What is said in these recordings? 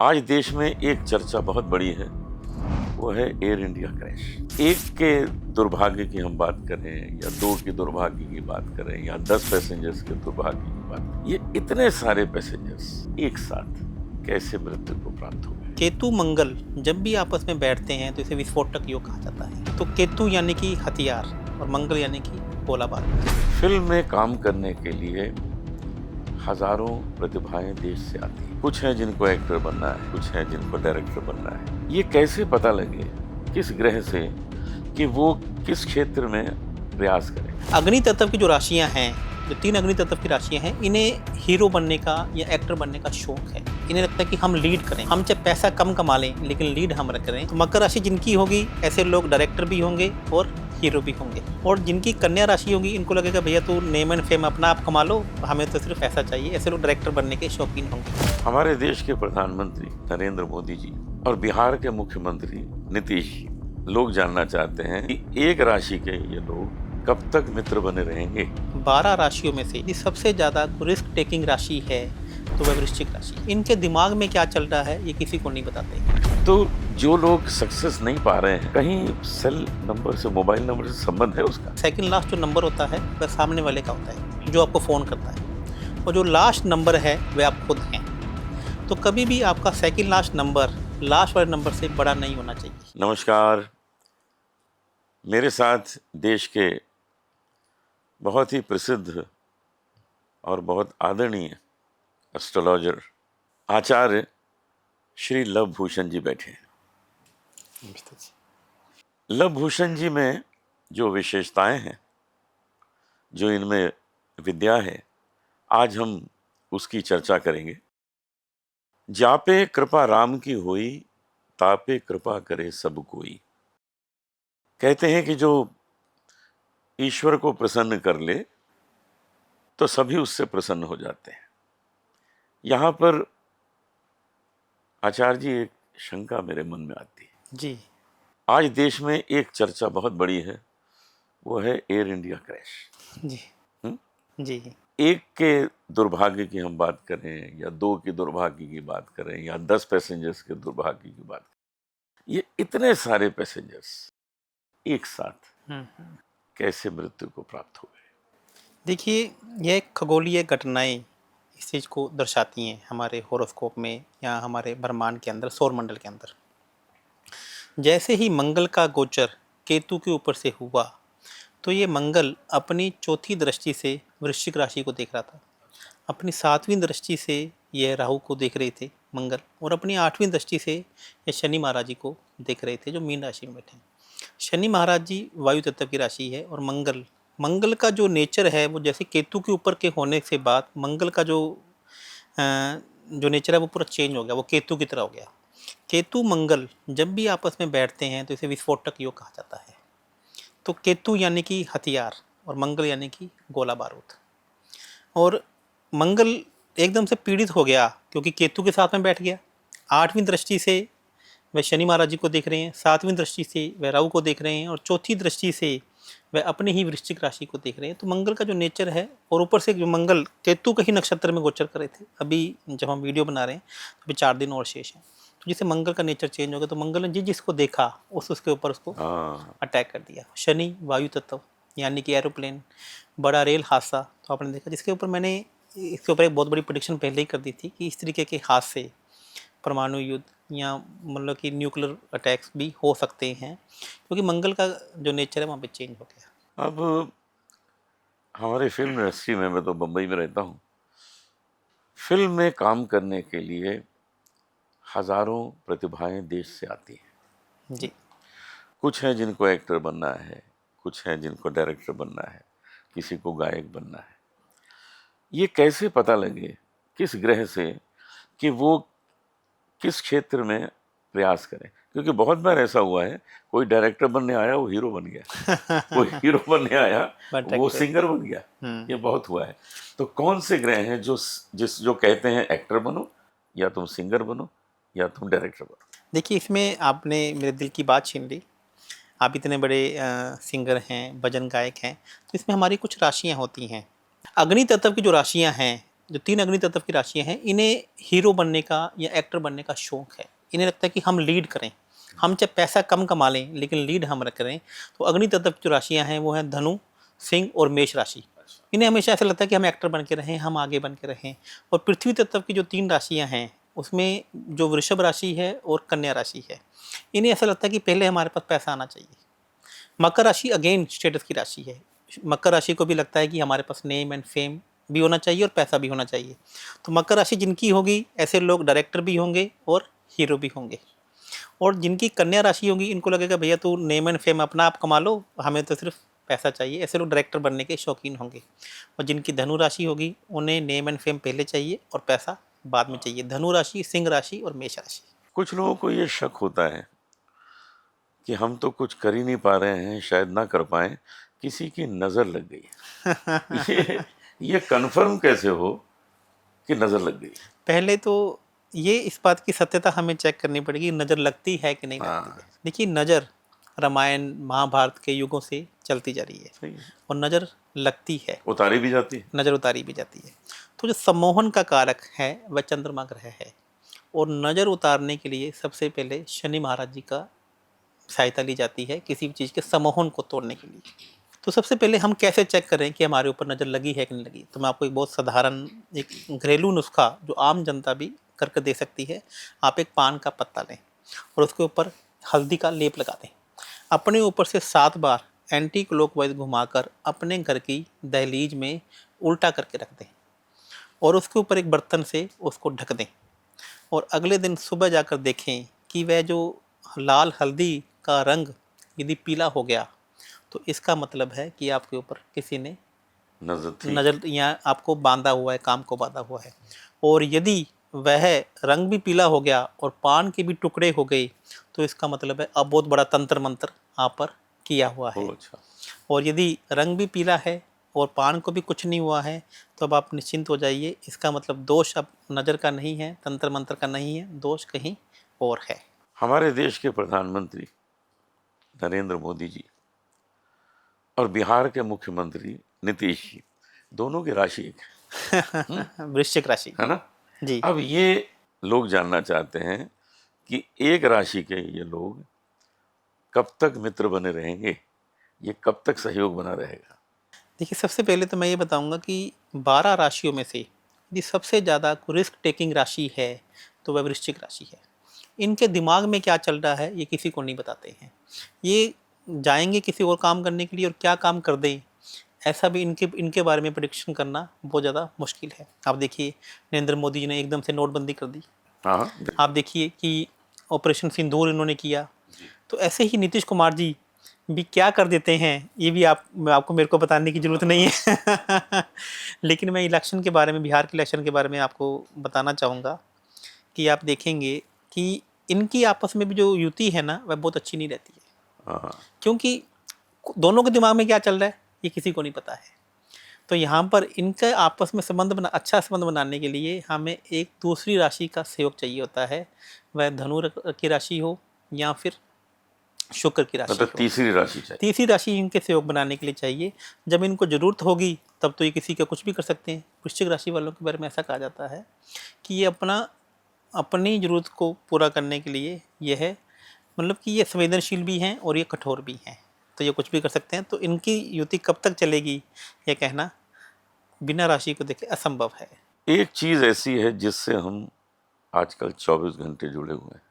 आज देश में एक चर्चा बहुत बड़ी है, वो है एयर इंडिया क्रैश। एक के दुर्भाग्य की हम बात करें या दो की दुर्भाग्य की बात करें या 10 पैसेंजर्स के दुर्भाग्य की बात करें, ये इतने सारे पैसेंजर्स एक साथ कैसे मृत्यु को प्राप्त हो गए। केतु मंगल जब भी आपस में बैठते हैं तो इसे विस्फोटक योग कहा जाता है। तो केतु यानी कि हथियार और मंगल यानी कि गोला बारूद। फिल्म में काम करने के लिए हजारों प्रतिभाएं देश से आती हैं। कुछ हैं जिनको एक्टर बनना है, कुछ हैं जिनको डायरेक्टर बनना है। ये कैसे पता लगे किस ग्रह से कि वो किस क्षेत्र में प्रयास करें। अग्नि तत्व की जो राशियां हैं, जो 3 अग्नि तत्व की राशियां हैं, इन्हें हीरो बनने का या एक्टर बनने का शौक है। इन्हें लगता है कि हम लीड करें, हम चाहे पैसा कम कमा लें लेकिन लीड हम करें। तो मकर राशि जिनकी होगी ऐसे लोग डायरेक्टर भी होंगे और हीरो भी होंगे। और जिनकी कन्या राशि होगी इनको लगेगा भैया तू नेम एंड फेम अपना आप कमा लो, हमें तो सिर्फ पैसा चाहिए। ऐसे लोग डायरेक्टर बनने के शौकीन होंगे। हमारे देश के प्रधानमंत्री नरेंद्र मोदी जी और बिहार के मुख्यमंत्री नीतीश जी, लोग जानना चाहते हैं कि एक राशि के ये लोग कब तक मित्र बने रहेंगे। 12 राशियों में से ये सबसे ज़्यादा रिस्क टेकिंग राशि है तो वह वृश्चिक राशि। इनके दिमाग में क्या चल रहा है ये किसी को नहीं बताते। तो जो लोग सक्सेस नहीं पा रहे हैं, कहीं सेल नंबर से, मोबाइल नंबर से संबंध है उसका। सेकंड लास्ट जो नंबर होता है वह सामने वाले का होता है जो आपको फ़ोन करता है, और जो लास्ट नंबर है वह आप खुद हैं। तो कभी भी आपका सेकंड लास्ट नंबर लास्ट वाले नंबर से बड़ा नहीं होना चाहिए। नमस्कार, मेरे साथ देश के बहुत ही प्रसिद्ध और बहुत आदरणीय एस्ट्रोलॉजर आचार्य श्री लव भूषण जी बैठे हैं। लव भूषण जी में जो विशेषताएं हैं, जो इनमें विद्या है, आज हम उसकी चर्चा करेंगे। जापे कृपा राम की होई, तापे कृपा करे सब कोई। कहते हैं कि जो ईश्वर को प्रसन्न कर ले तो सभी उससे प्रसन्न हो जाते हैं। यहाँ पर आचार्य जी, एक शंका मेरे मन में आती है जी आज देश में एक चर्चा बहुत बड़ी है, वो है एयर इंडिया क्रैश। जी जी एक के दुर्भाग्य की हम बात करें या दो की दुर्भाग्य की बात करें या 10 पैसेंजर्स के दुर्भाग्य की बात करें, ये इतने सारे पैसेंजर्स एक साथ कैसे मृत्यु को प्राप्त हो गए। देखिए, यह खगोलीय घटनाएं इस चीज़ को दर्शाती हैं हमारे होरोस्कोप में या हमारे ब्रह्मांड के अंदर, सौर मंडल के अंदर। जैसे ही मंगल का गोचर केतु के ऊपर से हुआ तो ये मंगल अपनी चौथी दृष्टि से वृश्चिक राशि को देख रहा था, अपनी 7वीं दृष्टि से यह राहु को देख रहे थे मंगल, और अपनी 8वीं दृष्टि से ये शनि महाराज जी को देख रहे थे जो मीन राशि में बैठे हैं। शनि महाराज जी वायु तत्व की राशि है, और मंगल का जो नेचर है वो जैसे केतु के ऊपर के होने से बाद मंगल का जो नेचर है वो पूरा चेंज हो गया, वो केतु की तरह हो गया। केतु मंगल जब भी आपस में बैठते हैं तो इसे विस्फोटक योग कहा जाता है। तो केतु यानी कि हथियार और मंगल यानी कि गोला बारूद। और मंगल एकदम से पीड़ित हो गया क्योंकि केतु के साथ में बैठ गया। 8वीं दृष्टि से वह शनि महाराज जी को देख रहे हैं, 7वीं दृष्टि से वह राहु को देख रहे हैं, और चौथी दृष्टि से वह अपने ही वृश्चिक राशि को देख रहे हैं। तो मंगल का जो नेचर है, और ऊपर से जो मंगल केतु के ही नक्षत्र में गोचर कर रहे थे। अभी जब हम वीडियो बना रहे हैं तो अभी 4 दिन और शेष हैं। तो जिससे मंगल का नेचर चेंज हो गया, तो मंगल ने जिसको देखा उसके ऊपर उसको अटैक कर दिया। शनि वायु तत्व यानी कि एरोप्लेन, बड़ा रेल हादसा तो आपने देखा, जिसके ऊपर मैंने इसके ऊपर एक बहुत बड़ी प्रेडिक्शन पहले ही कर दी थी कि इस तरीके के हादसे, परमाणु युद्ध या मतलब कि न्यूक्लियर अटैक्स भी हो सकते हैं, क्योंकि मंगल का जो नेचर है वहाँ पे चेंज हो गया। अब हमारे फिल्म इंडस्ट्री में, मैं तो बम्बई में रहता हूँ, फिल्म में काम करने के लिए हजारों प्रतिभाएं देश से आती हैं। जी कुछ हैं जिनको एक्टर बनना है, कुछ हैं जिनको डायरेक्टर बनना है, किसी को गायक बनना है। ये कैसे पता लगे किस ग्रह से कि वो किस क्षेत्र में प्रयास करें, क्योंकि बहुत बार ऐसा हुआ है, कोई डायरेक्टर बनने आया वो हीरो बन गया कोई हीरो बनने आया वो सिंगर बन गया। ये बहुत हुआ है। तो कौन से ग्रह हैं जो कहते हैं एक्टर बनो, या तुम सिंगर बनो, या तुम डायरेक्टर बनो। देखिए, इसमें आपने मेरे दिल की बात छीन ली। आप इतने बड़े सिंगर हैं, भजन गायक हैं, तो इसमें हमारी कुछ राशियाँ होती हैं। अग्नि तत्व की जो राशियाँ हैं जो 3 अग्नि तत्व की राशियां हैं, इन्हें हीरो बनने का या एक्टर बनने का शौक है। इन्हें लगता है कि हम लीड करें, हम चाहे पैसा कम कमा लें लेकिन लीड हम करें। तो अग्नि तत्व की जो राशियां हैं वो हैं धनु, सिंह और मेष राशि। इन्हें हमेशा ऐसा लगता है कि हम एक्टर बन के रहें, हम आगे बन के रहें। और पृथ्वी तत्व की जो 3 राशियां हैं उसमें जो वृषभ राशि है और कन्या राशि है, इन्हें ऐसा लगता है कि पहले हमारे पास पैसा आना चाहिए। मकर राशि अगेन स्टेटस की राशि है। मकर राशि को भी लगता है कि हमारे पास नेम एंड फेम भी होना चाहिए और पैसा भी होना चाहिए। तो मकर राशि जिनकी होगी ऐसे लोग डायरेक्टर भी होंगे और हीरो भी होंगे। और जिनकी कन्या राशि होगी इनको लगेगा भैया तू नेम एंड फेम अपना आप कमा लो, हमें तो सिर्फ पैसा चाहिए। ऐसे लोग डायरेक्टर बनने के शौकीन होंगे। और जिनकी धनु राशि होगी उन्हें नेम एंड फेम पहले चाहिए और पैसा बाद में चाहिए। धनु राशि, सिंह राशि और मेष राशि। कुछ लोगों को ये शक होता है कि हम तो कुछ कर ही नहीं पा रहे हैं, शायद ना कर पाए, किसी की नज़र लग गई है। ये कंफर्म कैसे हो कि नज़र लग गई? पहले तो ये इस बात की सत्यता हमें चेक करनी पड़ेगी, नज़र लगती है कि नहीं लगती है। देखिए, नज़र रामायण महाभारत के युगों से चलती जा रही है सही है। और नज़र लगती है, उतारी भी जाती है। नज़र उतारी भी जाती है। तो जो सम्मोहन का कारक है वह चंद्रमा ग्रह है। और नज़र उतारने के लिए सबसे पहले शनि महाराज जी का सहायता ली जाती है किसी भी चीज़ के सम्मोहन को तोड़ने के लिए। तो सबसे पहले हम कैसे चेक करें कि हमारे ऊपर नज़र लगी है कि नहीं लगी? तो मैं आपको एक बहुत साधारण एक घरेलू नुस्खा जो आम जनता भी करके दे सकती है। आप एक पान का पत्ता लें और उसके ऊपर हल्दी का लेप लगा दें। अपने ऊपर से 7 बार एंटी क्लॉकवाइज घुमाकर अपने घर की दहलीज में उल्टा करके रख दें और उसके ऊपर एक बर्तन से उसको ढक दें। और अगले दिन सुबह जाकर देखें कि वह जो लाल हल्दी का रंग यदि पीला हो गया तो इसका मतलब है कि आपके ऊपर किसी ने नज़र या आपको बांधा हुआ है, काम को बांधा हुआ है। और यदि वह रंग भी पीला हो गया और पान के भी टुकड़े हो गए तो इसका मतलब है अब बहुत बड़ा तंत्र मंत्र आप पर किया हुआ है। अच्छा। और यदि रंग भी पीला है और पान को भी कुछ नहीं हुआ है तो अब आप निश्चिंत हो जाइए, इसका मतलब दोष अब नज़र का नहीं है, तंत्र मंत्र का नहीं है, दोष कहीं और है। हमारे देश के प्रधानमंत्री नरेंद्र मोदी जी और बिहार के मुख्यमंत्री नीतीश जी, दोनों की राशि एक है। वृश्चिक राशि है ना जी। अब ये लोग जानना चाहते हैं कि एक राशि के ये लोग कब तक मित्र बने रहेंगे, ये कब तक सहयोग बना रहेगा? देखिए, सबसे पहले तो मैं ये बताऊंगा कि 12 राशियों में से यदि सबसे ज़्यादा रिस्क टेकिंग राशि है तो वह वृश्चिक राशि है। इनके दिमाग में क्या चल रहा है ये किसी को नहीं बताते हैं। ये जाएंगे किसी और काम करने के लिए और क्या काम कर दें ऐसा भी इनके बारे में प्रेडिक्शन करना बहुत ज़्यादा मुश्किल है। आप देखिए, नरेंद्र मोदी जी ने एकदम से नोटबंदी कर दी। हाँ, आप देखिए कि ऑपरेशन सिंदूर इन्होंने किया। तो ऐसे ही नीतीश कुमार जी भी क्या कर देते हैं ये भी आपको मेरे को बताने की ज़रूरत नहीं है। लेकिन मैं इलेक्शन के बारे में, बिहार के इलेक्शन के बारे में आपको बताना चाहूँगा कि आप देखेंगे कि इनकी आपस में भी जो युति है ना वह बहुत अच्छी नहीं रहती है। हाँ, क्योंकि दोनों के दिमाग में क्या चल रहा है ये किसी को नहीं पता है। तो यहाँ पर इनके आपस में अच्छा संबंध बनाने के लिए हमें एक दूसरी राशि का सहयोग चाहिए होता है, वह धनु की राशि हो या फिर शुक्र की राशि मतलब हो। तीसरी राशि चाहिए। तीसरी राशि इनके सहयोग बनाने के लिए चाहिए। जब इनको ज़रूरत होगी तब तो ये किसी का कुछ भी कर सकते हैं। वृश्चिक राशि वालों के बारे में ऐसा कहा जाता है कि ये अपनी ज़रूरत को पूरा करने के लिए ये है, मतलब कि ये संवेदनशील भी हैं और ये कठोर भी हैं, तो ये कुछ भी कर सकते हैं। तो इनकी युति कब तक चलेगी ये कहना बिना राशि को देखे असंभव है। एक चीज़ ऐसी है जिससे हम आजकल 24 घंटे जुड़े हुए हैं,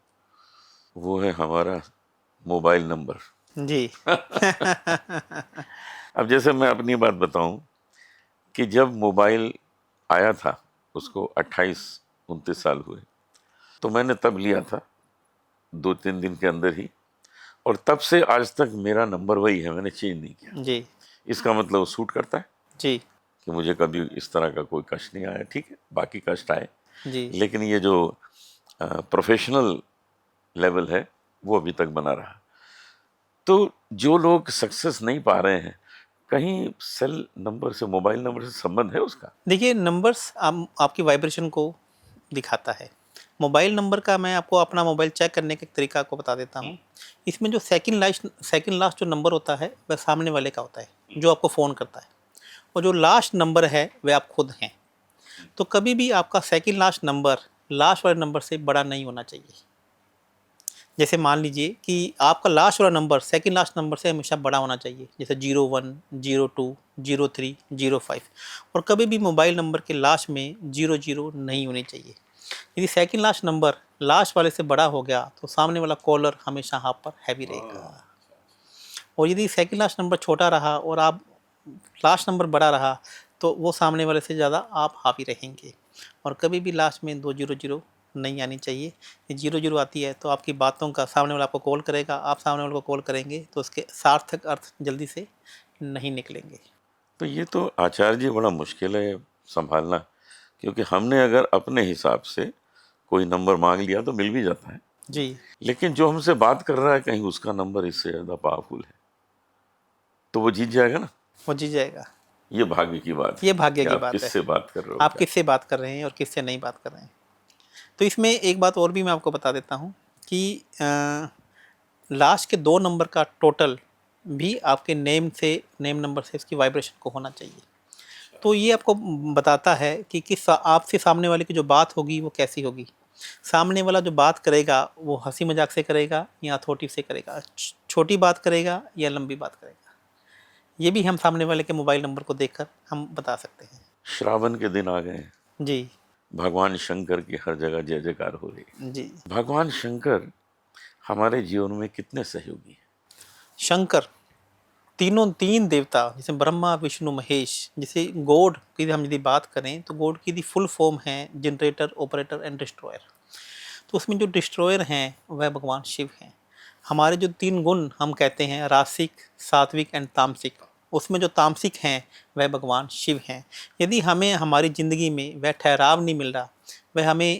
वो है हमारा मोबाइल नंबर जी। अब जैसे मैं अपनी बात बताऊं कि जब मोबाइल आया था उसको 28-29 साल हुए, तो मैंने तब लिया था 2-3 दिन के अंदर ही, और तब से आज तक मेरा नंबर वही है, मैंने चेंज नहीं किया। जी इसका मतलब वो सूट करता है जी कि मुझे कभी इस तरह का कोई कष्ट नहीं आया। ठीक है, बाकी कष्ट आए, जी। लेकिन ये जो प्रोफेशनल लेवल है वो अभी तक बना रहा। तो जो लोग सक्सेस नहीं पा रहे हैं, कहीं सेल नंबर से, मोबाइल नंबर से संबंध है उसका? देखिए, नंबर्स आपकी वाइब्रेशन को दिखाता है। मोबाइल नंबर का मैं आपको अपना मोबाइल चेक करने का एक तरीका आपको बता देता हूँ। इसमें जो सेकंड लास्ट जो नंबर होता है वह सामने वाले का होता है जो आपको फ़ोन करता है, और जो लास्ट नंबर है वह आप खुद हैं। तो कभी भी आपका सेकंड लास्ट नंबर लास्ट वाले नंबर से बड़ा नहीं होना चाहिए। जैसे मान लीजिए कि आपका लास्ट वाला नंबर सेकंड लास्ट नंबर से हमेशा बड़ा होना चाहिए, जैसे 01, 02, 03, 05। और कभी भी मोबाइल नंबर के लास्ट में 00 नहीं होनी चाहिए। यदि सेकंड लास्ट नंबर लास्ट वाले से बड़ा हो गया तो सामने वाला कॉलर हमेशा आप पर हैवी रहेगा। और यदि सेकंड लास्ट नंबर छोटा रहा और आप लास्ट नंबर बड़ा रहा तो वो सामने वाले से ज़्यादा आप हावी रहेंगे। और कभी भी लास्ट में 200 नहीं आनी चाहिए। ये 00 आती है तो आपकी बातों का सामने वाला आपको कॉल करेगा, आप सामने वाले को कॉल करेंगे तो उसके सार्थक अर्थ जल्दी से नहीं निकलेंगे। तो ये तो आचार्य जी बड़ा मुश्किल है संभालना, क्योंकि हमने अगर अपने हिसाब से कोई नंबर मांग लिया तो मिल भी जाता है, जी, लेकिन जो हमसे बात कर रहा है कहीं उसका नंबर इससे ज़्यादा पावरफुल है तो वो जीत जाएगा ना। वो जी जाएगा। ये भाग्य की बात है ये भाग्य कि की आप बात है। किससे बात कर रहे हो, आप क्या। किससे बात कर रहे हैं और किससे नहीं बात कर रहे हैं। तो इसमें एक बात और भी मैं आपको बता देता हूँ कि लास्ट के 2 नंबर का टोटल भी आपके नेम नंबर से इसकी वाइब्रेशन को होना चाहिए। तो ये आपको बताता है कि आपसे सामने वाले की जो बात होगी वो कैसी होगी। सामने वाला जो बात करेगा वो हंसी मजाक से करेगा या अथॉरिटी से करेगा, छोटी बात करेगा या लंबी बात करेगा। ये भी हम सामने वाले के मोबाइल नंबर को देखकर हम बता सकते हैं। श्रावण के दिन आ गए हैं, जी, भगवान शंकर की हर जगह जय जयकार हो रही है। जी। भगवान शंकर हमारे जीवन में कितने सहयोगी हैं। शंकर तीन देवता जैसे ब्रह्मा विष्णु महेश, जैसे गॉड की हम यदि बात करें तो गॉड की फुल फॉर्म है जनरेटर, ऑपरेटर एंड डिस्ट्रॉयर। तो उसमें जो डिस्ट्रॉयर हैं वह भगवान शिव हैं। हमारे जो 3 गुण हम कहते हैं रासिक, सात्विक एंड तामसिक, उसमें जो तामसिक हैं वह भगवान शिव हैं। यदि हमें हमारी ज़िंदगी में वह ठहराव नहीं मिल रहा,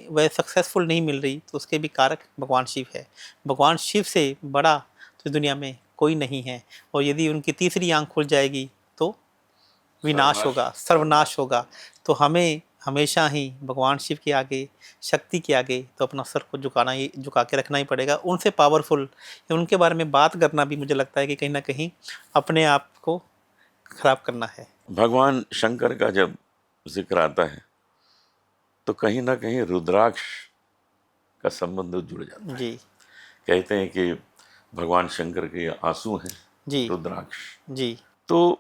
वह सक्सेसफुल नहीं मिल रही, तो उसके भी कारक भगवान शिव है। भगवान शिव से बड़ा तो इस दुनिया में कोई नहीं है। और यदि उनकी तीसरी आंख खुल जाएगी तो विनाश होगा, सर्वनाश होगा। तो हमें हमेशा ही भगवान शिव के आगे, शक्ति के आगे तो अपना सर को झुका के रखना ही पड़ेगा। उनसे पावरफुल या उनके बारे में बात करना भी मुझे लगता है कि कहीं ना कहीं अपने आप को खराब करना है। भगवान शंकर का जब जिक्र आता है तो कहीं ना कहीं रुद्राक्ष का संबंध जुड़ जाता है। जी, कहते हैं कि भगवान शंकर के आंसू हैं जी, रुद्राक्ष। जी, तो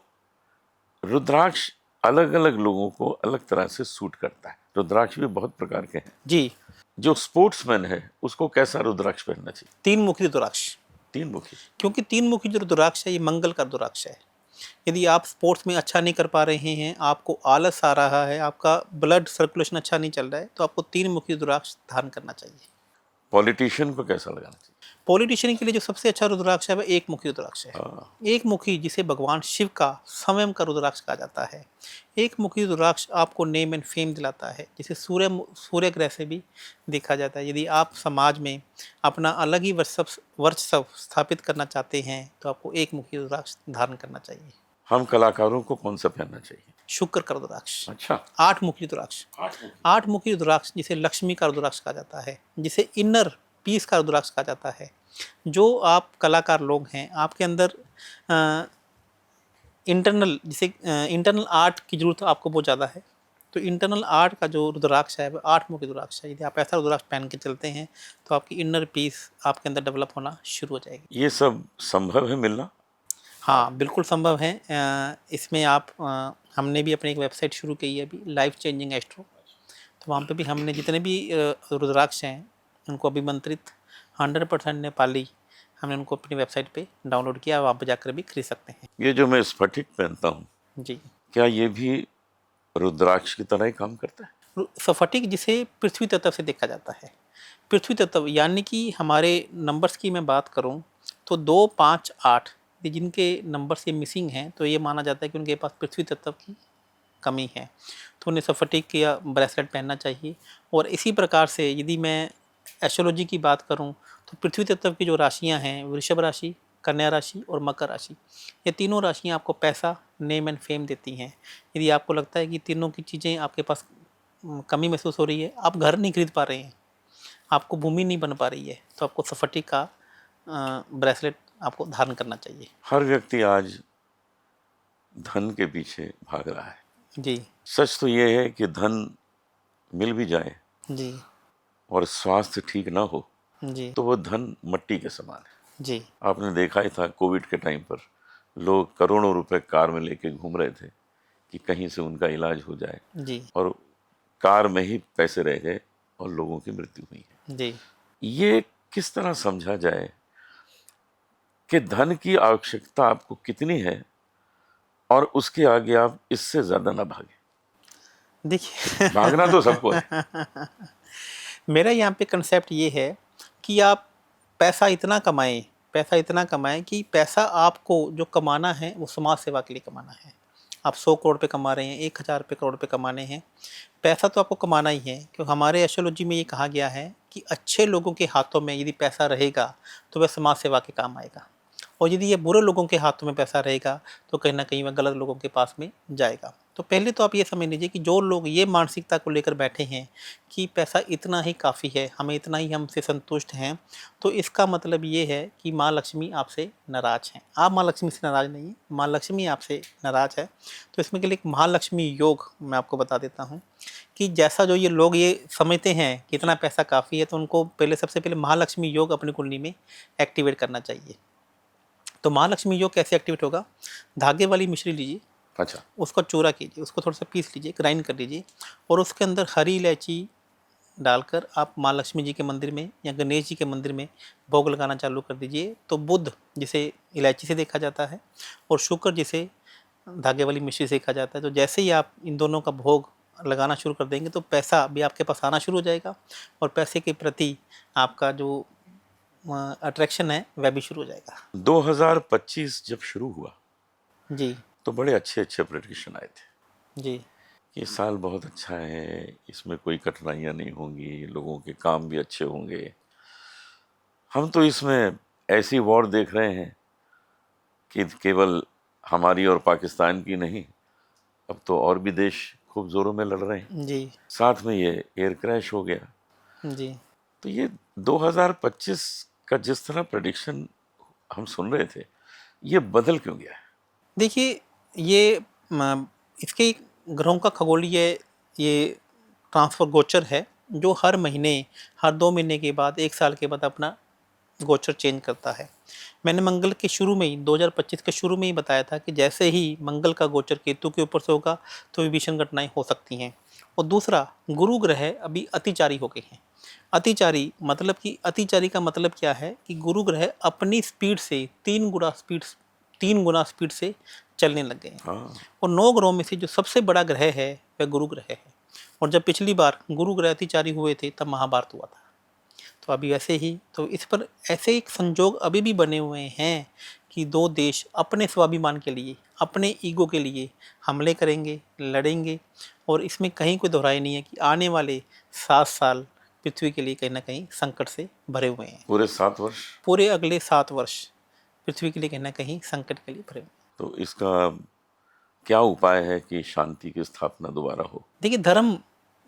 रुद्राक्ष अलग अलग लोगों को अलग तरह से सूट करता है। रुद्राक्ष भी बहुत प्रकार के हैं। जी। जो स्पोर्ट्समैन है उसको कैसा रुद्राक्ष पहनना चाहिए। 3 मुखी रुद्राक्ष, 3 मुखी। क्योंकि 3 मुखी जो रुद्राक्ष है ये मंगल का रुद्राक्ष है। यदि आप स्पोर्ट्स में अच्छा नहीं कर पा रहे हैं, आपको आलस आ रहा है, आपका ब्लड सर्कुलेशन अच्छा नहीं चल रहा है, तो आपको 3 मुखी रुद्राक्ष धारण करना चाहिए। पॉलिटिशियन को कैसा लगाना चाहिए। पॉलिटिशियन के लिए जो सबसे अच्छा रुद्राक्ष है वह एक मुखी रुद्राक्ष है। हाँ, एक मुखी जिसे भगवान शिव का स्वयं का रुद्राक्ष कहा जाता है। एक मुखी रुद्राक्ष आपको नेम एंड फेम दिलाता है, जिसे सूर्य ग्रह से भी देखा जाता है। यदि आप समाज में अपना अलग ही वर्चस्व स्थापित करना चाहते हैं तो आपको एक मुखी रुद्राक्ष धारण करना चाहिए। हम कलाकारों को कौन सा पहनना चाहिए। शुक्र का रुद्राक्ष। अच्छा, 8 मुखी रुद्राक्ष। 8 मुखी रुद्राक्ष जिसे लक्ष्मी का रुद्राक्ष कहा जाता है, जिसे इनर पीस का रुद्राक्ष कहा जाता है। जो आप कलाकार लोग हैं, आपके अंदर इंटरनल आर्ट की जरूरत आपको बहुत ज़्यादा है। तो इंटरनल आर्ट का जो रुद्राक्ष है वह 8 मुखी रुद्राक्ष है। यदि आप ऐसा रुद्राक्ष पहन के चलते हैं तो आपकी इनर पीस आपके अंदर डेवलप होना शुरू हो जाएगी। ये सब संभव है मिलना। हाँ, बिल्कुल संभव है। इसमें आप हमने भी अपनी एक वेबसाइट शुरू की है अभी, लाइफ चेंजिंग एस्ट्रो। तो वहाँ पे भी हमने जितने भी रुद्राक्ष हैं उनको अभिमंत्रित 100% नेपाली हमने उनको अपनी वेबसाइट पे डाउनलोड किया, वहाँ पे जाकर भी खरीद सकते हैं। ये जो मैं स्फटिक पहनता हूँ, जी, क्या ये भी रुद्राक्ष की तरह ही काम करता है। स्फटिक जिसे पृथ्वी तत्व से देखा जाता है। पृथ्वी तत्व यानी कि हमारे नंबर्स की मैं बात करूं तो 2, 5, 8 जिनके नंबर्स ये मिसिंग हैं तो ये माना जाता है कि उनके पास पृथ्वी तत्व की कमी है, तो उन्हें स्फटिक या ब्रेसलेट पहनना चाहिए। और इसी प्रकार से यदि मैं एस्ट्रोलॉजी की बात करूं तो पृथ्वी तत्व की जो राशियां हैं, वृषभ राशि, कन्या राशि और मकर राशि, ये तीनों राशियां आपको पैसा, नेम एंड फेम देती हैं। यदि आपको लगता है कि तीनों की चीज़ें आपके पास कमी महसूस हो रही है, आप घर नहीं खरीद पा रहे हैं, आपको भूमि नहीं बन पा रही है, तो आपको स्फटिक का ब्रेसलेट आपको धारण करना चाहिए। हर व्यक्ति आज धन के पीछे भाग रहा है। जी, सच तो ये है कि धन मिल भी जाए जी और स्वास्थ्य ठीक ना हो जी तो वो धन मट्टी के समान है। जी आपने देखा ही था कोविड के टाइम पर लोग करोड़ों रुपए कार में लेके घूम रहे थे कि कहीं से उनका इलाज हो जाए, जी और कार में ही पैसे रह गए और लोगों की मृत्यु हुई है। जी ये किस तरह समझा जाए कि धन की आवश्यकता आपको कितनी है और उसके आगे आप इससे ज्यादा ना भागें। देखिए भागना तो सबको है। मेरा यहाँ पे कंसेप्ट ये है कि आप पैसा इतना कमाएं, पैसा इतना कमाएं कि पैसा आपको जो कमाना है वो समाज सेवा के लिए कमाना है। आप 100 करोड़ पे कमा रहे हैं, 1000 करोड़ पे कमाने हैं, पैसा तो आपको कमाना ही है। क्योंकि हमारे एस्ट्रोलॉजी में ये कहा गया है कि अच्छे लोगों के हाथों में यदि पैसा रहेगा तो वह समाज सेवा के काम आएगा, और यदि ये बुरे लोगों के हाथों में पैसा रहेगा तो कहीं ना कहीं वह गलत लोगों के पास में जाएगा। तो पहले तो आप ये समझ लीजिए कि जो लोग ये मानसिकता को लेकर बैठे हैं कि पैसा इतना ही काफ़ी है, हमें इतना ही हमसे संतुष्ट हैं, तो इसका मतलब ये है कि माँ लक्ष्मी आपसे नाराज़ हैं। आप माँ लक्ष्मी से नाराज़ नहीं हैं, माँ लक्ष्मी आपसे नाराज़ है। तो इसमें के लिए एक महालक्ष्मी योग मैं आपको बता देता हूँ कि जैसा जो ये लोग ये समझते हैं कि इतना पैसा काफ़ी है, तो उनको पहले सबसे पहले महालक्ष्मी योग अपनी कुंडली में एक्टिवेट करना चाहिए। तो महालक्ष्मी योग कैसे एक्टिवेट होगा? धागे वाली मिश्री लीजिए, अच्छा। उसका चूरा कीजिए, उसको थोड़ा सा पीस लीजिए, ग्राइंड कर लीजिए, और उसके अंदर हरी इलायची डालकर आप माँ लक्ष्मी जी के मंदिर में या गणेश जी के मंदिर में भोग लगाना चालू कर दीजिए। तो बुध जिसे इलायची से देखा जाता है और शुक्र जिसे धागे वाली मिश्री से देखा जाता है, तो जैसे ही आप इन दोनों का भोग लगाना शुरू कर देंगे तो पैसा भी आपके पास आना शुरू हो जाएगा, और पैसे के प्रति आपका जो अट्रैक्शन है वह भी शुरू हो जाएगा। 2025 जब शुरू हुआ जी तो बड़े अच्छे अच्छे प्रेडिक्शन आए थे। जी ये साल बहुत अच्छा है, इसमें कोई कठिनाइयां नहीं होंगी, लोगों के काम भी अच्छे होंगे। हम तो इसमें ऐसी वॉर देख रहे हैं कि केवल हमारी और पाकिस्तान की नहीं, अब तो और भी देश खूब जोरों में लड़ रहे हैं। जी साथ में ये एयर क्रैश हो गया। जी तो ये 2025 का जिस तरह प्रेडिक्शन हम सुन रहे थे, ये बदल क्यों गया है? देखिए, ये इसके ग्रहों का खगोलीय ये ट्रांसफर गोचर है जो हर महीने, हर 2 महीने के बाद, 1 साल के बाद अपना गोचर चेंज करता है। मैंने मंगल के शुरू में ही 2025 के शुरू में ही बताया था कि जैसे ही मंगल का गोचर केतु के ऊपर से होगा तो विभीषण घटनाएं हो सकती हैं। और दूसरा, गुरु ग्रह अभी अतिचारी हो गए हैं। अतिचारी मतलब कि अतिचारी का मतलब क्या है कि गुरु ग्रह अपनी स्पीड से 3 गुना स्पीड से चलने लग गए हैं। हाँ। और 9 ग्रहों में से जो सबसे बड़ा ग्रह है वह गुरु ग्रह है। और जब पिछली बार गुरु ग्रह अतिचारी हुए थे तब महाभारत हुआ था। तो अभी वैसे ही, तो इस पर ऐसे एक संजोग अभी भी बने हुए हैं कि दो देश अपने स्वाभिमान के लिए, अपने ईगो के लिए हमले करेंगे, लड़ेंगे। और इसमें कहीं कोई दोहराई नहीं है कि आने वाले 7 साल पृथ्वी के लिए कहीं ना कहीं संकट से भरे हुए हैं। पूरे 7 वर्ष। पूरे अगले 7 वर्ष पृथ्वी के लिए कहीं ना कहीं संकट के लिए भरे हुए हैं। तो इसका क्या उपाय है कि शांति की स्थापना दोबारा हो? देखिए, धर्म,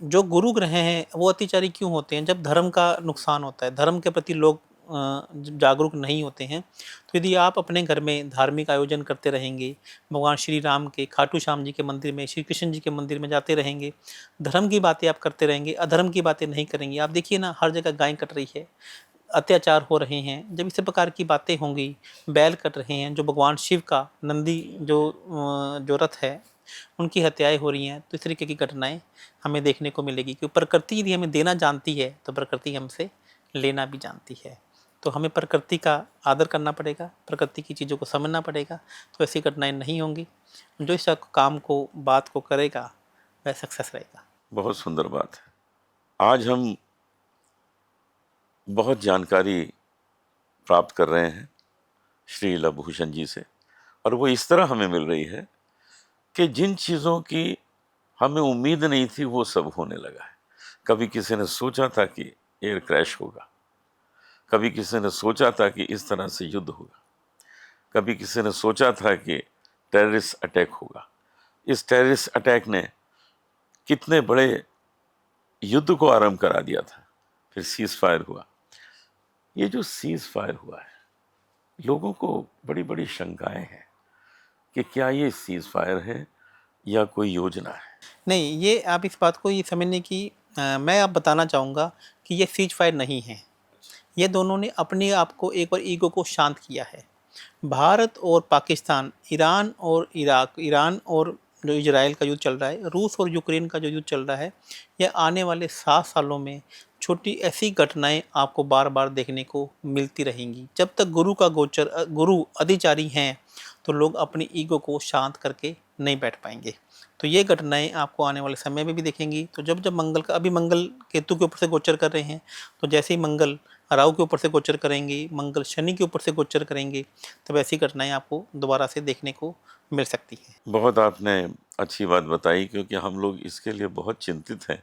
जो गुरु ग्रह हैं वो अतिचारी क्यों होते हैं? जब धर्म का नुकसान होता है, धर्म के प्रति लोग जब जागरूक नहीं होते हैं, तो यदि आप अपने घर में धार्मिक आयोजन करते रहेंगे, भगवान श्री राम के, खाटू श्याम जी के मंदिर में, श्री कृष्ण जी के मंदिर में जाते रहेंगे, धर्म की बातें आप करते रहेंगे, अधर्म की बातें नहीं करेंगे। आप देखिए ना, हर जगह गाय कट रही है, अत्याचार हो रहे हैं। जब इस प्रकार की बातें होंगी, बैल कट रहे हैं, जो भगवान शिव का नंदी जो रथ है उनकी हत्याएं हो रही हैं, तो इस तरीके की घटनाएं हमें देखने को मिलेगी। क्योंकि प्रकृति यदि हमें देना जानती है तो प्रकृति हमसे लेना भी जानती है। तो हमें प्रकृति का आदर करना पड़ेगा, प्रकृति की चीज़ों को समझना पड़ेगा, तो ऐसी घटनाएं नहीं होंगी। जो इस काम को, बात को करेगा वह सक्सेस रहेगा। बहुत सुंदर बात है। आज हम बहुत जानकारी प्राप्त कर रहे हैं श्री लभूषण जी से, और वो इस तरह हमें मिल रही है कि जिन चीज़ों की हमें उम्मीद नहीं थी वो सब होने लगा है। कभी किसी ने सोचा था कि एयर क्रैश होगा, कभी किसी ने सोचा था कि इस तरह से युद्ध होगा, कभी किसी ने सोचा था कि टेररिस्ट अटैक होगा। इस टेररिस्ट अटैक ने कितने बड़े युद्ध को आरंभ करा दिया था। फिर सीज फायर हुआ। ये जो सीज फायर हुआ है, लोगों को बड़ी बड़ी शंकाएं हैं कि क्या ये सीज फायर है या कोई योजना है। नहीं, ये आप इस बात को ये समझने की मैं अब बताना चाहूँगा कि ये सीज फायर नहीं है। ये दोनों ने अपने आप को एक बार ईगो को शांत किया है। भारत और पाकिस्तान, ईरान और इराक, ईरान और जो इजराइल का युद्ध चल रहा है, रूस और यूक्रेन का जो युद्ध चल रहा है, यह आने वाले 7 सालों में छोटी ऐसी घटनाएं आपको बार बार देखने को मिलती रहेंगी। जब तक गुरु का गोचर गुरु अधिचारी हैं तो लोग अपनी ईगो को शांत करके नहीं बैठ पाएंगे। तो ये घटनाएं आपको आने वाले समय में भी दिखेंगी। तो जब जब मंगल का, अभी मंगल केतु के ऊपर से गोचर कर रहे हैं, तो जैसे ही मंगल राहु के ऊपर से गोचर करेंगे, मंगल शनि के ऊपर से गोचर करेंगे, तब ऐसी घटनाएं आपको दोबारा से देखने को मिल सकती हैं। बहुत आपने अच्छी बात बताई, क्योंकि हम लोग इसके लिए बहुत चिंतित हैं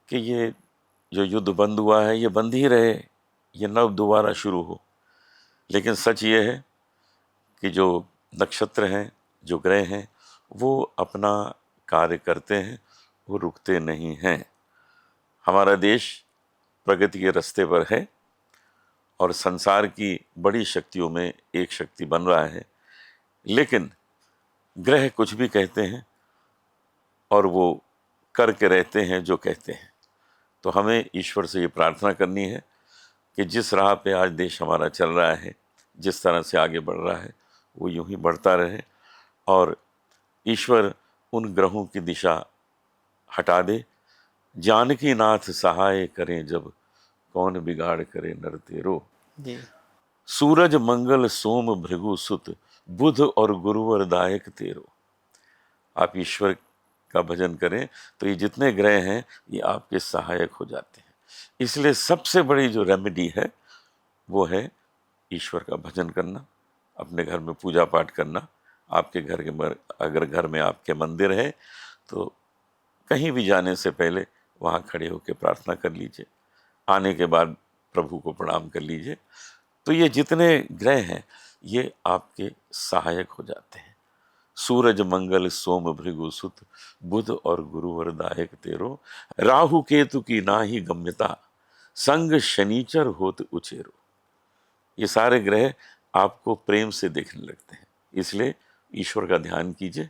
कि ये जो युद्ध बंद हुआ है ये बंद ही रहे, ये नव दोबारा शुरू हो। लेकिन सच ये है कि जो नक्षत्र हैं, जो ग्रह हैं, वो अपना कार्य करते हैं, वो रुकते नहीं हैं। हमारा देश प्रगति के रास्ते पर है और संसार की बड़ी शक्तियों में एक शक्ति बन रहा है। लेकिन ग्रह कुछ भी कहते हैं और वो करके रहते हैं जो कहते हैं। तो हमें ईश्वर से ये प्रार्थना करनी है कि जिस राह पे आज देश हमारा चल रहा है, जिस तरह से आगे बढ़ रहा है, वो यूं ही बढ़ता रहे और ईश्वर उन ग्रहों की दिशा हटा दे। जानकी नाथ सहाय करें जब, कौन बिगाड़ करे नर तेरो। जी सूरज मंगल सोम भृगु सुत, बुध और गुरुवर दायक तेरो। आप ईश्वर का भजन करें तो ये जितने ग्रह हैं ये आपके सहायक हो जाते हैं। इसलिए सबसे बड़ी जो रेमेडी है वो है ईश्वर का भजन करना, अपने घर में पूजा पाठ करना। आपके घर के अगर घर में आपके मंदिर है तो कहीं भी जाने से पहले वहाँ खड़े होकर प्रार्थना कर लीजिए, आने के बाद प्रभु को प्रणाम कर लीजिए। तो ये जितने ग्रह हैं ये आपके सहायक हो जाते हैं। सूरज मंगल सोम भृगु सुत, बुध और गुरुवर दायक तेरो। राहु केतु की नाही गम्यता, संग शनीचर होत उचेरो। ये सारे ग्रह आपको प्रेम से देखने लगते हैं। इसलिए ईश्वर का ध्यान कीजिए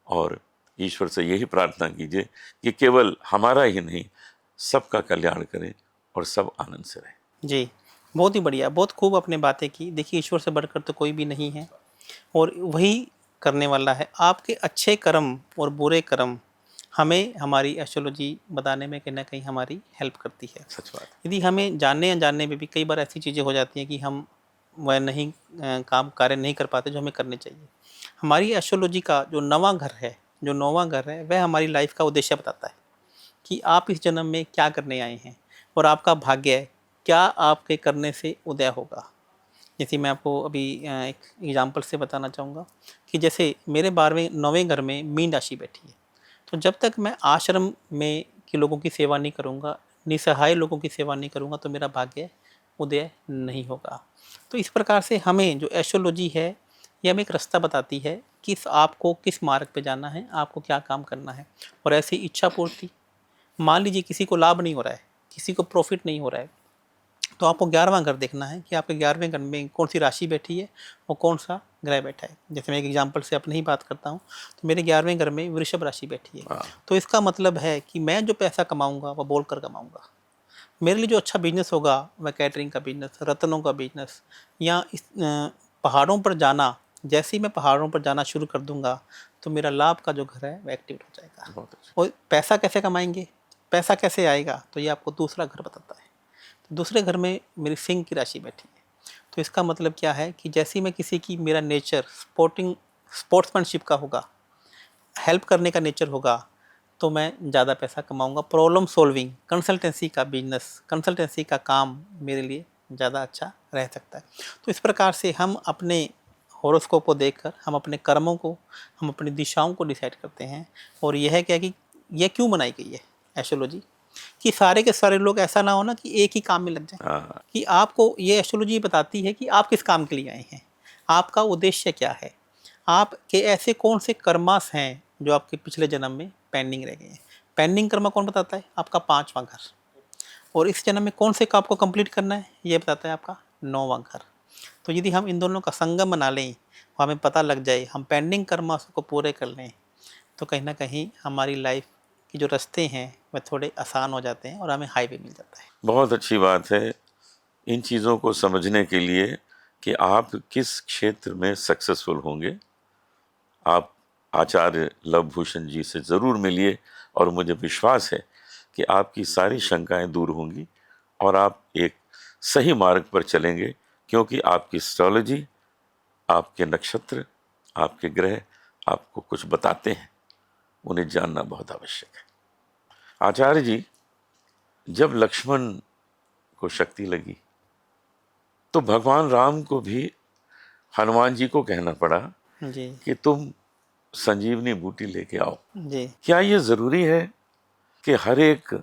और ईश्वर से यही प्रार्थना कीजिए कि केवल हमारा ही नहीं, सबका कल्याण करें और सब आनंद से रहें। जी, बहुत ही बढ़िया, बहुत खूब आपने बातें की। देखिए, ईश्वर से बढ़कर तो कोई भी नहीं है और वही करने वाला है। आपके अच्छे कर्म और बुरे कर्म हमें हमारी एस्ट्रोलॉजी बताने में कहीं ना कहीं हमारी हेल्प करती है। सच बात। यदि हमें जानने अनजाने में भी कई बार ऐसी चीज़ें हो जाती हैं कि हम वह नहीं काम कार्य नहीं कर पाते जो हमें करने चाहिए। हमारी एस्ट्रोलॉजी का जो नवा घर है, जो नौवां घर है, वह हमारी लाइफ का उद्देश्य बताता है कि आप इस जन्म में क्या करने आए हैं और आपका भाग्य क्या आपके करने से उदय होगा। जैसे मैं आपको अभी एक एग्जांपल से बताना चाहूँगा कि जैसे मेरे 12वें 9वें घर में मीन राशि बैठी है, तो जब तक मैं आश्रम में के लोगों की सेवा नहीं करूँगा, निसहाय लोगों की सेवा नहीं करूँगा, तो मेरा भाग्य उदय नहीं होगा। तो इस प्रकार से हमें जो एस्ट्रोलॉजी है ये हमें एक रास्ता बताती है कि आपको किस मार्ग पे जाना है, आपको क्या काम करना है। और ऐसी इच्छा पूर्ति, मान लीजिए किसी को लाभ नहीं हो रहा है, किसी को प्रॉफिट नहीं हो रहा है, तो आपको 11वां घर देखना है कि आपके 11वें घर में कौन सी राशि बैठी है और कौन सा ग्रह बैठा है। जैसे मैं एक एग्जांपल से अपनी ही बात करता हूँ, तो मेरे 11वें घर में वृषभ राशि बैठी है। हाँ। तो इसका मतलब है कि मैं जो पैसा कमाऊंगा वह बोल कर कमाऊंगा। मेरे लिए जो अच्छा बिजनेस होगा वह कैटरिंग का बिजनेस, रत्नों का बिजनेस, या इस पहाड़ों पर जाना। जैसे ही मैं पहाड़ों पर जाना शुरू कर दूंगा तो मेरा लाभ का जो घर है वह एक्टिवेट हो जाएगा। बहुत अच्छा। और पैसा कैसे कमाएंगे, पैसा कैसे आएगा, तो ये आपको दूसरा घर बताता है। तो दूसरे घर में मेरी सिंह की राशि बैठी है, तो इसका मतलब क्या है कि जैसे ही मैं किसी की, मेरा नेचर स्पोर्ट्समैनशिप का होगा, हेल्प करने का नेचर होगा, तो मैं ज़्यादा पैसा कमाऊंगा। प्रॉब्लम सॉल्विंग, कंसल्टेंसी का बिजनेस, कंसल्टेंसी का काम मेरे लिए ज़्यादा अच्छा रह सकता है। तो इस प्रकार से हम अपने हॉरोस्कोप को देखकर हम अपने कर्मों को, हम अपनी दिशाओं को डिसाइड करते हैं। और यह है क्या कि यह क्यों बनाई गई है एस्ट्रोलॉजी, कि सारे के सारे लोग ऐसा ना हो ना कि एक ही काम में लग जाए। हाँ। कि आपको ये एस्ट्रोलॉजी बताती है कि आप किस काम के लिए आए हैं, आपका उद्देश्य क्या है, आपके ऐसे कौन से कर्मास हैं जो आपके पिछले जन्म में पेंडिंग रह गए हैं। पेंडिंग कर्म कौन बताता है, आपका 5वां घर। और इस जन्म में कौन से काम को कंप्लीट करना है, ये बताता है आपका 9वां घर। तो यदि हम इन दोनों का संगम बना लें, हमें पता लग जाए, हम पेंडिंग कर्मास को पूरे कर लें, तो कहीं ना कहीं हमारी लाइफ कि जो रास्ते हैं वह थोड़े आसान हो जाते हैं और हमें हाईवे मिल जाता है। बहुत अच्छी बात है इन चीज़ों को समझने के लिए कि आप किस क्षेत्र में सक्सेसफुल होंगे। आप आचार्य लव भूषण जी से ज़रूर मिलिए और मुझे विश्वास है कि आपकी सारी शंकाएं दूर होंगी और आप एक सही मार्ग पर चलेंगे, क्योंकि आपकी एस्ट्रोलॉजी, आपके नक्षत्र, आपके ग्रह आपको कुछ बताते हैं, उन्हें जानना बहुत आवश्यक है। आचार्य जी, जब लक्ष्मण को शक्ति लगी तो भगवान राम को भी हनुमान जी को कहना पड़ा जी कि तुम संजीवनी बूटी लेके आओ। जी क्या ये ज़रूरी है कि हर एक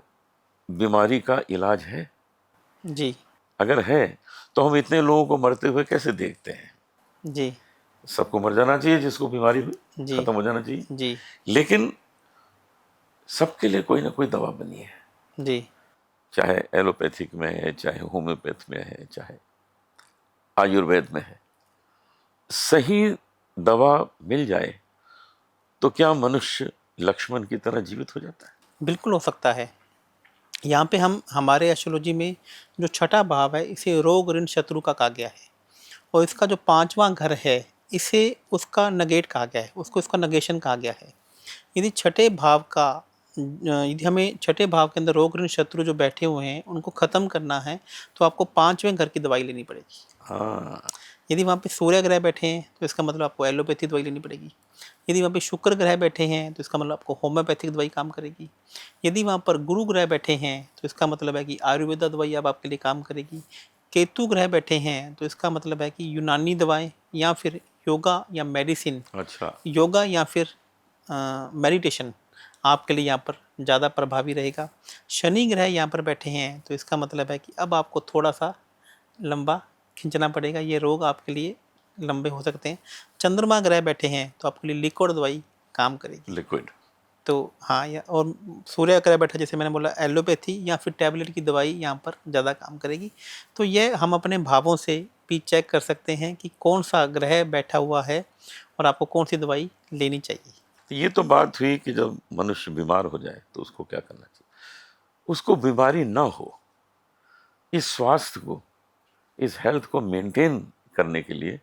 बीमारी का इलाज है? जी अगर है तो हम इतने लोगों को मरते हुए कैसे देखते हैं? जी सबको मर जाना चाहिए, जिसको बीमारी हुई जी खत्म हो जाना चाहिए, जी लेकिन सबके लिए कोई ना कोई दवा बनी है, जी चाहे एलोपैथिक में है, चाहे होम्योपैथ में है, चाहे आयुर्वेद में है। सही दवा मिल जाए तो क्या मनुष्य लक्ष्मण की तरह जीवित हो जाता है? बिल्कुल हो सकता है। यहाँ पे हम हमारे एस्ट्रोलॉजी में जो छठा भाव है इसे रोग ऋण शत्रु का कहा गया है, और इसका जो पांचवा घर है इसे उसका नगेट कहा गया है, उसको इसका नगेशन कहा गया है। यदि छठे भाव का यदि हमें छठे भाव के अंदर रोग ऋण शत्रु जो बैठे हुए हैं उनको ख़त्म करना है तो आपको पांचवें घर की दवाई लेनी पड़ेगी। हाँ, यदि वहाँ पे सूर्य ग्रह बैठे हैं तो इसका मतलब आपको एलोपैथी दवाई लेनी पड़ेगी। यदि वहाँ पे शुक्र ग्रह बैठे हैं तो इसका मतलब आपको होम्योपैथिक दवाई काम करेगी। यदि वहाँ पर गुरु ग्रह बैठे हैं तो इसका मतलब है कि आयुर्वेदा दवाई अब आपके लिए काम करेगी। केतु ग्रह बैठे हैं तो इसका मतलब है कि यूनानी दवाएं या फिर योगा या मेडिसिन, अच्छा, योगा या फिर मेडिटेशन आपके लिए यहाँ पर ज़्यादा प्रभावी रहेगा। शनि ग्रह यहाँ पर बैठे हैं तो इसका मतलब है कि अब आपको थोड़ा सा लंबा खींचना पड़ेगा, ये रोग आपके लिए लंबे हो सकते हैं। चंद्रमा ग्रह बैठे हैं तो आपके लिए लिक्विड दवाई काम करेगी। लिक्विड। तो हाँ, या और सूर्य ग्रह बैठा जैसे मैंने बोला एलोपैथी या फिर टैबलेट की दवाई यहाँ पर ज़्यादा काम करेगी। तो ये हम अपने भावों से भी चेक कर सकते हैं कि कौन सा ग्रह बैठा हुआ है और आपको कौन सी दवाई लेनी चाहिए। तो ये तो बात हुई कि जब मनुष्य बीमार हो जाए तो उसको क्या करना चाहिए। उसको बीमारी ना हो, इस स्वास्थ्य को, इस हेल्थ को मेंटेन करने के लिए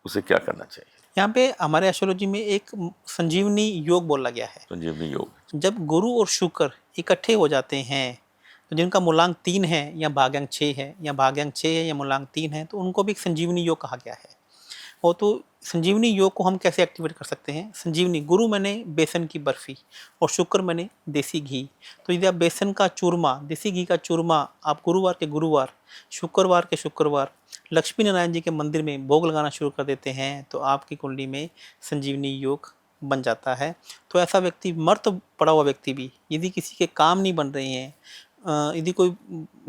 उसे क्या करना चाहिए? यहाँ पे हमारे एस्ट्रोलॉजी में एक संजीवनी योग बोला गया है। संजीवनी योग। जब गुरु और शुक्र इकट्ठे हो जाते हैं तो जिनका मूलांक 3 है या भाग्यांक 6 है या भाग्यांक 6 है या मूलांक 3 है तो उनको भी एक संजीवनी योग कहा गया है। और तो संजीवनी योग को हम कैसे एक्टिवेट कर सकते हैं? संजीवनी गुरु मैंने बेसन की बर्फी और शुक्र मैंने देसी घी। तो यदि आप बेसन का चूरमा, देसी घी का चूरमा आप गुरुवार के गुरुवार, शुक्रवार के शुक्रवार लक्ष्मी नारायण जी के मंदिर में भोग लगाना शुरू कर देते हैं तो आपकी कुंडली में संजीवनी योग बन जाता है। तो ऐसा व्यक्ति, मर्त पड़ा हुआ व्यक्ति भी, यदि किसी के काम नहीं बन रहे हैं, यदि कोई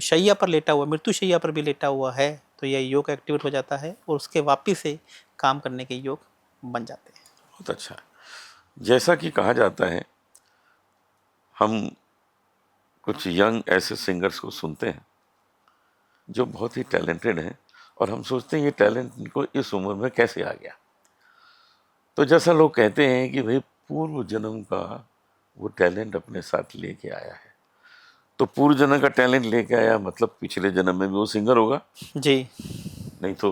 शैया पर लेटा हुआ, मृत्यु शैया पर भी लेटा हुआ है, तो यह योग एक्टिवेट हो जाता है और उसके वापिस से काम करने के योग बन जाते हैं। बहुत अच्छा। जैसा कि कहा जाता है, हम कुछ यंग ऐसे सिंगर्स को सुनते हैं जो बहुत ही टैलेंटेड हैं और हम सोचते हैं ये टैलेंट इनको इस उम्र में कैसे आ गया। तो जैसा लोग कहते हैं कि भाई पूर्व जन्म का वो टैलेंट अपने साथ लेके आया है। तो पूर्व जन्म का टैलेंट लेके आया मतलब पिछले जन्म में भी वो सिंगर होगा, जी नहीं तो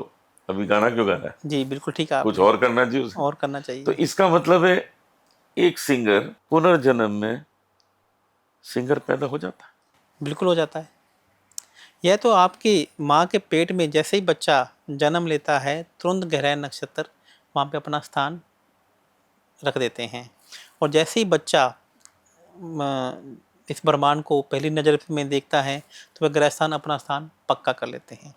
अभी गाना क्यों गा रहा है? जी, बिल्कुल ठीक है, कुछ आपने और करना चाहिए उसे। और करना तो चाहिए। इसका मतलब है एक सिंगर पुनर्जन्म में सिंगर पैदा हो जाता है। बिल्कुल हो जाता है। यह तो आपकी माँ के पेट में जैसे ही बच्चा जन्म लेता है तुरंत ग्रह नक्षत्र वहाँ पे अपना स्थान रख देते हैं, और जैसे ही बच्चा इस ब्रह्मांड को पहली नज़र में देखता है तो वह ग्रह स्थान अपना स्थान पक्का कर लेते हैं।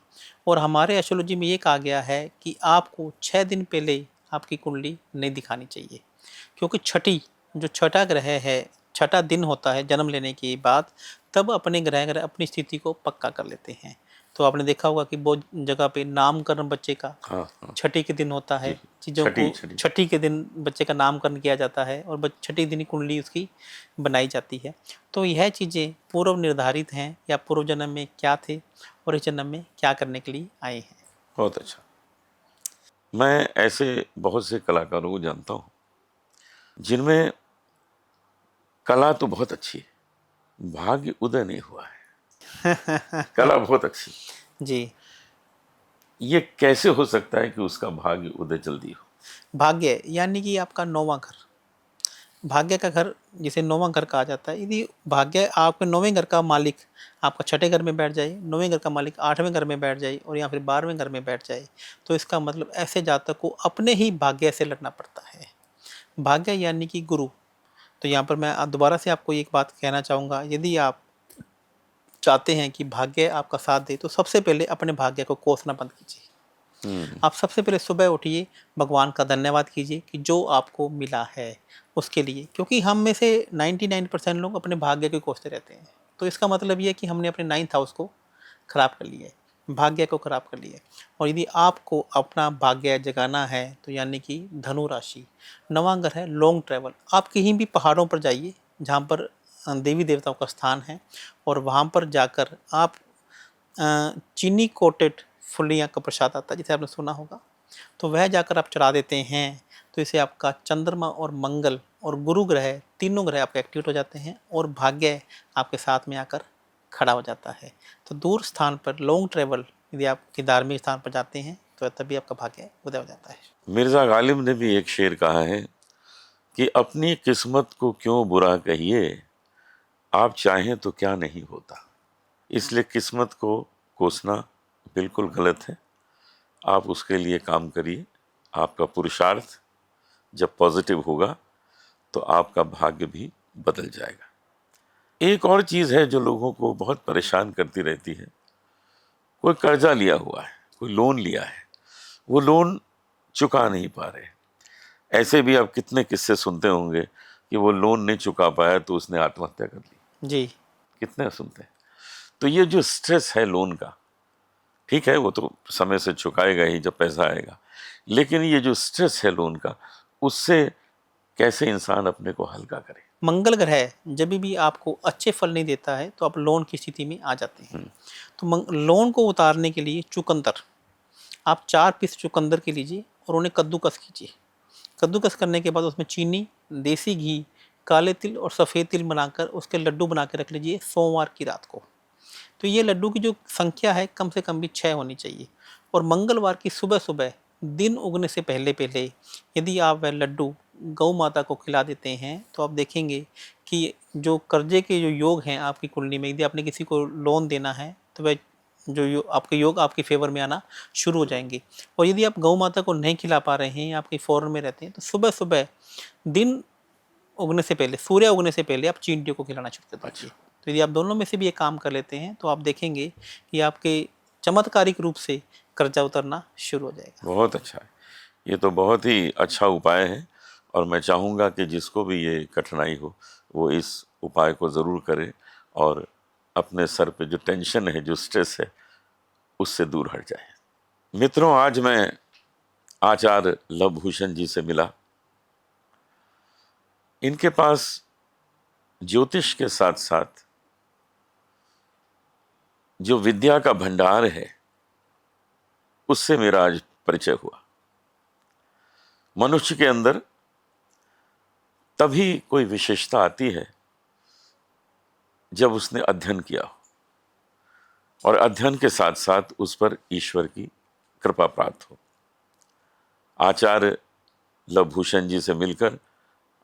और हमारे एस्ट्रोलॉजी में ये कहा गया है कि आपको 6 दिन पहले आपकी कुंडली नहीं दिखानी चाहिए, क्योंकि जो छठा ग्रह है, छठा दिन होता है जन्म लेने के बाद, तब अपने ग्रह अपनी स्थिति को पक्का कर लेते हैं। तो आपने देखा होगा कि बहुत जगह पे नामकरण बच्चे का हाँ हाँ, छठी के दिन होता है, जी, चीज़ों छठी को छठी। छठी के दिन बच्चे का नामकरण किया जाता है और छठी दिन ही कुंडली उसकी बनाई जाती है। तो यह चीज़ें पूर्व निर्धारित हैं या पूर्व जन्म में क्या थे और इस जन्म में क्या करने के लिए आए हैं। बहुत अच्छा। मैं ऐसे बहुत से कलाकारों को जानता हूँ जिनमें कला तो बहुत अच्छी है, भाग्य उदय नहीं हुआ है। कला बहुत अच्छी, जी। ये कैसे हो सकता है कि उसका भाग्य उदय जल्दी हो? भाग्य यानी कि आपका नौवां घर, भाग्य का घर जिसे नौवां घर कहा जाता है। यदि भाग्य आपके नौवें घर का मालिक आपका छठे घर में बैठ जाए, नौवें घर का मालिक आठवें घर में बैठ जाए और या फिर 12वें घर में बैठ जाए, तो इसका मतलब ऐसे जातक को अपने ही भाग्य से लड़ना पड़ता है। भाग्य यानी कि गुरु। तो यहाँ पर मैं दोबारा से आपको एक बात कहना चाहूँगा, यदि आप चाहते हैं कि भाग्य आपका साथ दे तो सबसे पहले अपने भाग्य को कोसना बंद कीजिए। आप सबसे पहले सुबह उठिए, भगवान का धन्यवाद कीजिए कि जो आपको मिला है उसके लिए, क्योंकि हम में से 99% लोग अपने भाग्य को कोसते रहते हैं। तो इसका मतलब ये है कि हमने अपने 9th हाउस को खराब कर लिया है, भाग्य को खराब कर लिया है। और यदि आपको अपना भाग्य जगाना है तो यानी कि धनु राशि, नवां घर है लॉन्ग ट्रैवल। आप कहीं भी पहाड़ों पर जाइए जहाँ पर देवी देवताओं का स्थान है, और वहाँ पर जाकर आप चीनी कोटेड फुलिया का प्रसाद आता है जिसे आपने सुना होगा, तो वह जाकर आप चढ़ा देते हैं, तो इसे आपका चंद्रमा और मंगल और गुरु ग्रह, तीनों ग्रह आपके एक्टिवेट हो जाते हैं और भाग्य आपके साथ में आकर खड़ा हो जाता है। तो दूर स्थान पर लॉन्ग ट्रैवल यदि आप किसी धार्मिक स्थान पर जाते हैं तो तभी आपका भाग्य उदय हो जाता है। मिर्जा गालिब ने भी एक शेर कहा है कि अपनी किस्मत को क्यों बुरा कहिए, आप चाहें तो क्या नहीं होता। इसलिए किस्मत को कोसना बिल्कुल गलत है। आप उसके लिए काम करिए। आपका पुरुषार्थ जब पॉजिटिव होगा तो आपका भाग्य भी बदल जाएगा। एक और चीज़ है जो लोगों को बहुत परेशान करती रहती है। कोई कर्जा लिया हुआ है, कोई लोन लिया है, वो लोन चुका नहीं पा रहे। ऐसे भी आप कितने किस्से सुनते होंगे कि वो लोन नहीं चुका पाया तो उसने आत्महत्या कर ली। जी। कितने सुनते हैं। तो ये जो स्ट्रेस है लोन का, ठीक है वो तो समय से चुकाएगा ही जब पैसा आएगा, लेकिन ये जो स्ट्रेस है लोन का, उससे कैसे इंसान अपने को हल्का करे। मंगल ग्रह जब भी आपको अच्छे फल नहीं देता है तो आप लोन की स्थिति में आ जाते हैं। तो लोन को उतारने के लिए चुकंदर, आप 4 पीस चुकंदर के लीजिए और उन्हें कद्दूकस कीजिए। कद्दूकस करने के बाद उसमें चीनी, देसी घी, काले तिल और सफ़ेद तिल बनाकर उसके लड्डू बना के रख लीजिए सोमवार की रात को। तो ये लड्डू की जो संख्या है कम से कम भी 6 होनी चाहिए। और मंगलवार की सुबह सुबह दिन उगने से पहले पहले यदि आप वह लड्डू गौ माता को खिला देते हैं तो आप देखेंगे कि जो कर्जे के जो योग हैं आपकी कुंडली में, यदि आपने किसी को लोन देना है तो वह जो आपके योग आपके फेवर में आना शुरू हो जाएंगे। और यदि आप गौ माता को नहीं खिला पा रहे हैं या आप कहीं फॉरेन में रहते हैं तो सुबह सुबह दिन उगने से पहले, सूर्य उगने से पहले आप चींटियों को खिलाना शुरू कर दीजिए। तो यदि आप दोनों में से भी एक काम कर लेते हैं तो आप देखेंगे कि आपके चमत्कारिक रूप से कर्जा उतरना शुरू हो जाएगा। बहुत अच्छा है, ये तो बहुत ही अच्छा उपाय है और मैं चाहूँगा कि जिसको भी ये कठिनाई हो वो इस उपाय को ज़रूर करे और अपने सर पे जो टेंशन है, जो स्ट्रेस है, उससे दूर हट जाए। मित्रों, आज मैं आचार्य लवभूषण जी से मिला। इनके पास ज्योतिष के साथ साथ जो विद्या का भंडार है उससे मेरा आज परिचय हुआ। मनुष्य के अंदर तभी कोई विशेषता आती है जब उसने अध्ययन किया हो और अध्ययन के साथ साथ उस पर ईश्वर की कृपा प्राप्त हो। आचार्य लवभूषण जी से मिलकर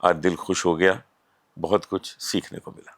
आज दिल खुश हो गया, बहुत कुछ सीखने को मिला।